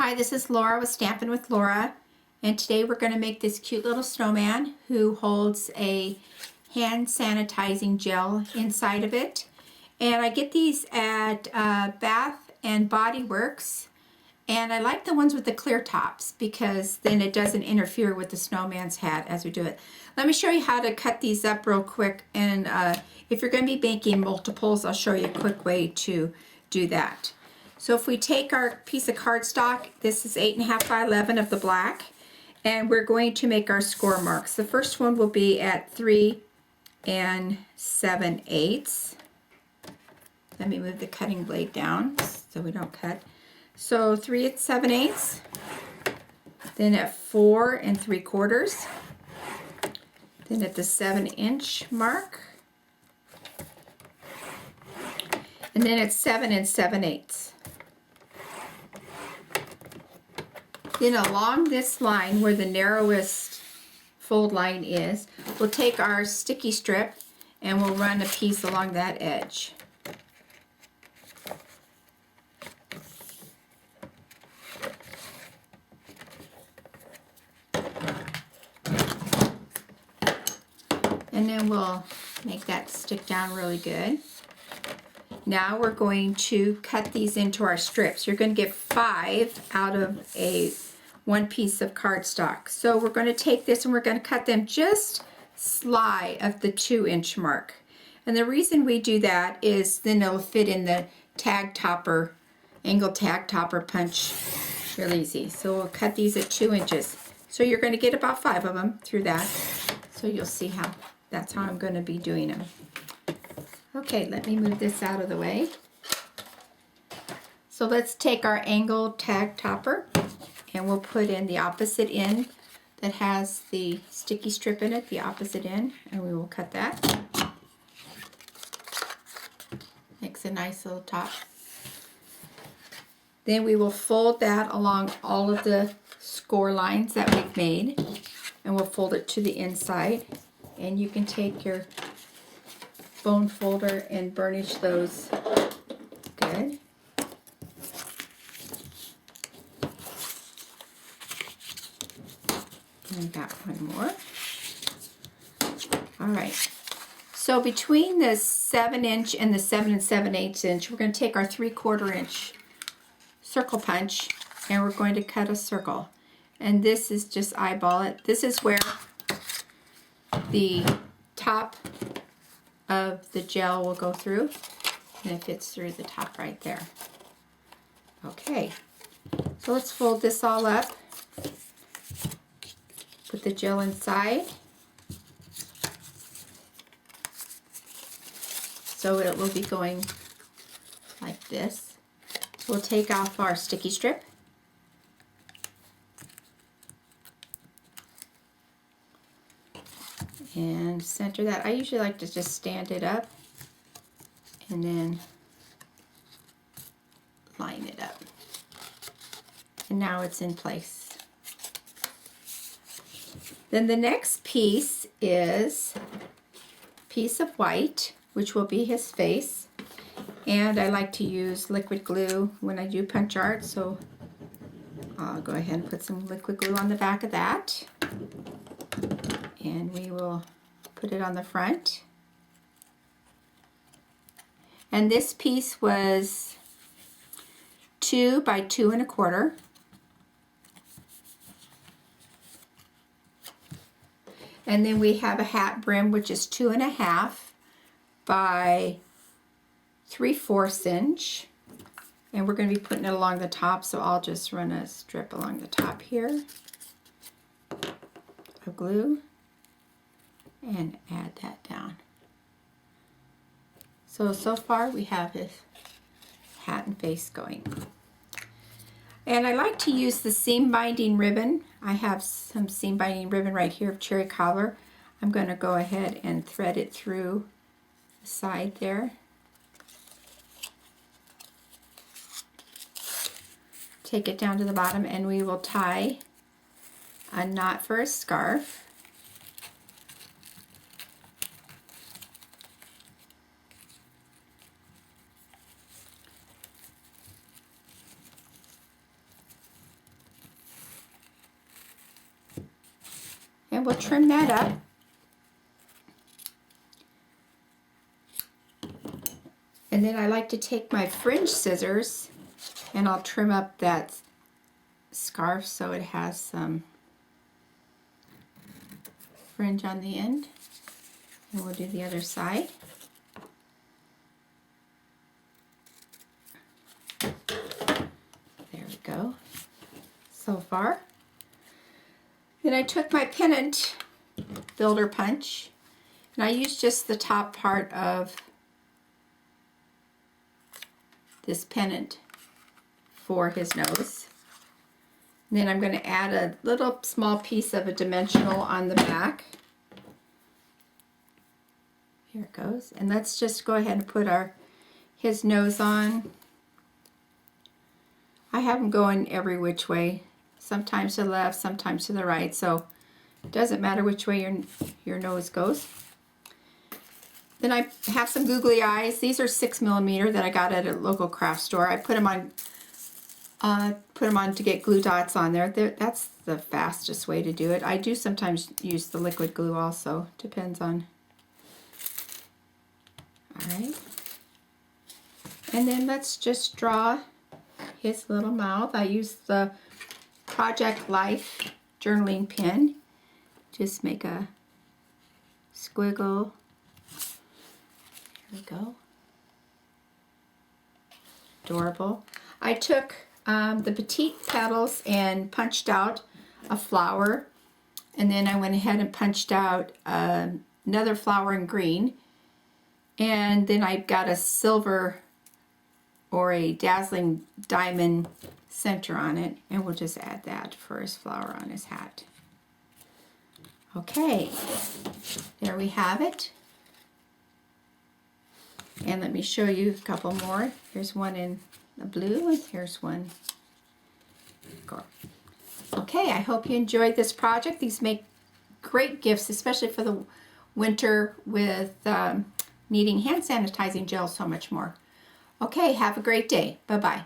Hi, this is Laura with Stampin' with Laura, and today we're going to make this cute little snowman who holds a hand sanitizing gel inside of it. And I get these at Bath and Body Works, and I like the ones with the clear tops because then it doesn't interfere with the snowman's hat as we do it. Let me show you how to cut these up real quick, and if you're going to be making multiples, I'll show you a quick way to do that. So if we take our piece of cardstock, this is 8.5 by 11 of the black, and we're going to make our score marks. The first one will be at 3 7/8. Let me move the cutting blade down so we don't cut. So 3 7/8, then at 4 3/4, then at the 7-inch mark, and then at 7 7/8. Then along this line where the narrowest fold line is, we'll take our sticky strip and we'll run a piece along that edge. And then we'll make that stick down really good. Now we're going to cut these into our strips. You're going to get 5 out of one piece of cardstock. So we're going to take this and we're going to cut them just sly of the 2-inch mark. And the reason we do that is then it'll fit in the tag topper, angle tag topper punch real easy. So we'll cut these at 2 inches. So you're going to get about 5 of them through that. So you'll see how that's how I'm going to be doing them. Okay, let me move this out of the way. So let's take our angle tag topper and we'll put in the opposite end that has the sticky strip in it, the opposite end, and we will cut that. Makes a nice little top. Then we will fold that along all of the score lines that we've made, and we'll fold it to the inside. And you can take your bone folder and burnish those good. And I got one more. All right. So between the 7-inch and the 7 7/8 inch, we're going to take our 3/4 inch circle punch and we're going to cut a circle. And this is just eyeball it. This is where the top of the gel will go through, and it fits through the top right there. Okay, so let's fold this all up, put the gel inside, so it will be going like this. We'll take off our sticky strip, and center that. I usually like to just stand it up and then line it up. And now it's in place. Then the next piece is a piece of white, which will be his face. And I like to use liquid glue when I do punch art, so I'll go ahead and put some liquid glue on the back of that. And we will put it on the front. And this piece was 2 by 2 1/4. And then we have a hat brim, which is 2 1/2 by 3/4 inch. And we're going to be putting it along the top, so I'll just run a strip along the top here of glue and add that down. So far we have his hat and face going. And I like to use the seam binding ribbon. I have some seam binding ribbon right here of cherry cobbler. I'm going to go ahead and thread it through the side there. Take it down to the bottom and we will tie a knot for a scarf. And we'll trim that up. And then I like to take my fringe scissors and I'll trim up that scarf so it has some fringe on the end. And we'll do the other side. There we go. So far. Then I took my pennant builder punch and I used just the top part of this pennant for his nose. And then I'm going to add a little small piece of a dimensional on the back. Here it goes. And let's just go ahead and put his nose on. I have him going every which way. Sometimes to the left, sometimes to the right. So it doesn't matter which way your nose goes. Then I have some googly eyes. These are 6mm that I got at a local craft store. I put them on to get glue dots on there. That's the fastest way to do it. I do sometimes use the liquid glue also. Depends on. Alright. And then let's just draw his little mouth. I use the Project Life journaling pen. Just make a squiggle. There we go. Adorable. I took the petite petals and punched out a flower, and then I went ahead and punched out another flower in green, and then I've got a silver or a dazzling diamond center on it, and we'll just add that for his flower on his hat. Okay, there we have it. And let me show you a couple more. Here's one in the blue, and here's one. Okay, I hope you enjoyed this project. These make great gifts, especially for the winter with needing hand sanitizing gel so much more. Okay, have a great day. Bye-bye.